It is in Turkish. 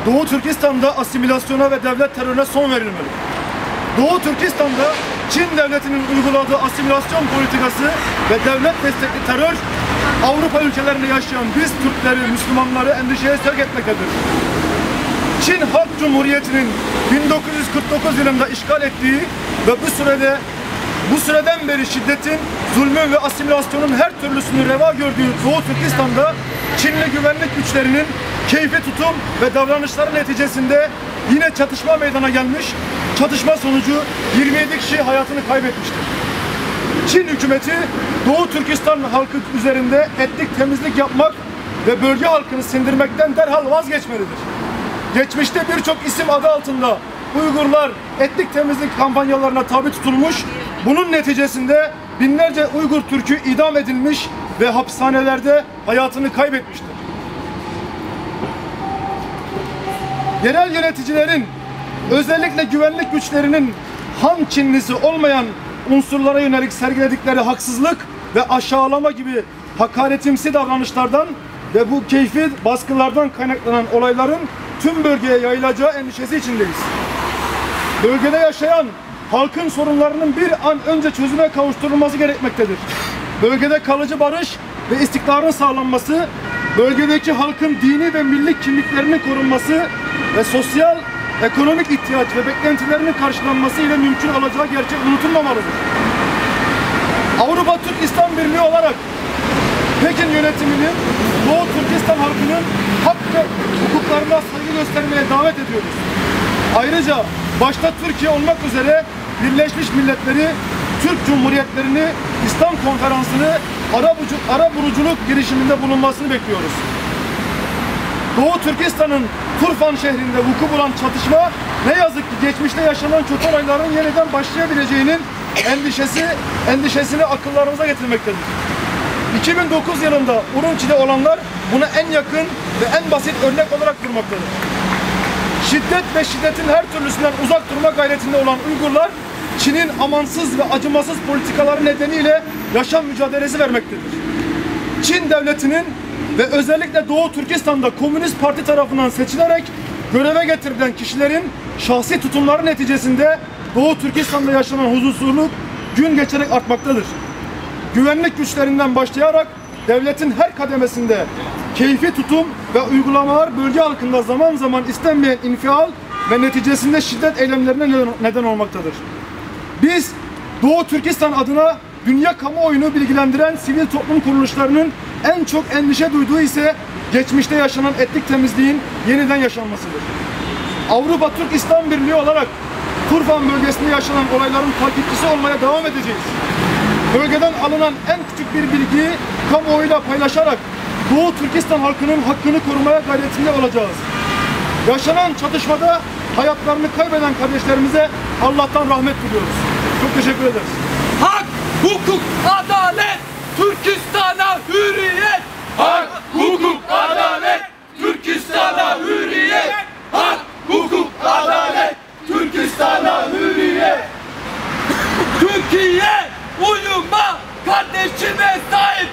Doğu Türkistan'da asimilasyona ve devlet terörüne son verilmeli. Doğu Türkistan'da Çin devletinin uyguladığı asimilasyon politikası ve devlet destekli terör Avrupa ülkelerinde yaşayan biz Türkleri, Müslümanları endişeye sevk etmektedir. Çin Halk Cumhuriyeti'nin 1949 yılında işgal ettiği ve bu süreden beri şiddetin, zulmün ve asimilasyonun her türlüsünü reva gördüğü Doğu Türkistan'da Çinli güvenlik güçlerinin keyfi tutum ve davranışları neticesinde yine çatışma meydana gelmiş. Çatışma sonucu 27 kişi hayatını kaybetmiştir. Çin hükümeti Doğu Türkistan halkı üzerinde etnik temizlik yapmak ve bölge halkını sindirmekten derhal vazgeçmelidir. Geçmişte birçok isim adı altında Uygurlar etnik temizlik kampanyalarına tabi tutulmuş, bunun neticesinde binlerce Uygur Türk'ü idam edilmiş ve hapishanelerde hayatını kaybetmiştir. Yerel yöneticilerin, özellikle güvenlik güçlerinin Han Çinlisi olmayan unsurlara yönelik sergiledikleri haksızlık ve aşağılama gibi hakaretimsi davranışlardan ve bu keyfi baskılardan kaynaklanan olayların tüm bölgeye yayılacağı endişesi içindeyiz. Bölgede yaşayan halkın sorunlarının bir an önce çözüme kavuşturulması gerekmektedir. Bölgede kalıcı barış ve istikrarın sağlanması, bölgedeki halkın dini ve milli kimliklerinin korunması ve sosyal, ekonomik ihtiyaç ve beklentilerinin karşılanması ile mümkün olacağı gerçek unutulmamalıdır. Avrupa Türk İslam Birliği olarak Pekin yönetiminin Doğu Türkistan halkının hak ve hukuklarına saygı göstermeye davet ediyoruz. Ayrıca başta Türkiye olmak üzere Birleşmiş Milletleri, Türk Cumhuriyetlerini, İslam Konferansı'nı arabuluculuk girişiminde bulunmasını bekliyoruz. Doğu Türkistan'ın Turfan şehrinde vuku bulan çatışma ne yazık ki geçmişte yaşanan kötü olayların yeniden başlayabileceğinin endişesini akıllarımıza getirmektedir. 2009 yılında Urumçi'de olanlar buna en yakın ve en basit örnek olarak durmaktadır. Şiddet ve şiddetin her türlüsünden uzak durma gayretinde olan Uygurlar, Çin'in amansız ve acımasız politikaları nedeniyle yaşam mücadelesi vermektedir. Çin devletinin ve özellikle Doğu Türkistan'da Komünist Parti tarafından seçilerek göreve getirilen kişilerin şahsi tutumları neticesinde Doğu Türkistan'da yaşanan huzursuzluk gün geçerek artmaktadır. Güvenlik güçlerinden başlayarak devletin her kademesinde keyfi tutum ve uygulamalar bölge halkında zaman zaman istenmeyen infial ve neticesinde şiddet eylemlerine neden olmaktadır. Biz Doğu Türkistan adına dünya kamuoyunu bilgilendiren sivil toplum kuruluşlarının en çok endişe duyduğu ise geçmişte yaşanan etnik temizliğin yeniden yaşanmasıdır. Avrupa Türk İslam Birliği olarak Turfan bölgesinde yaşanan olayların takipçisi olmaya devam edeceğiz. Bölgeden alınan en küçük bir bilgiyi kamuoyuyla paylaşarak Doğu Türkistan halkının hakkını korumaya gayretinde olacağız. Yaşanan çatışmada hayatlarını kaybeden kardeşlerimize Allah'tan rahmet diliyoruz. Çok teşekkür ederiz. Hak, hukuk, adalet, Türkistan'a hürriyet! Hak, hukuk, adalet, Türkistan'a hürriyet! Hak, hukuk, adalet, Türkistan'a hürriyet! Türkiye uyuma, kardeşine sahip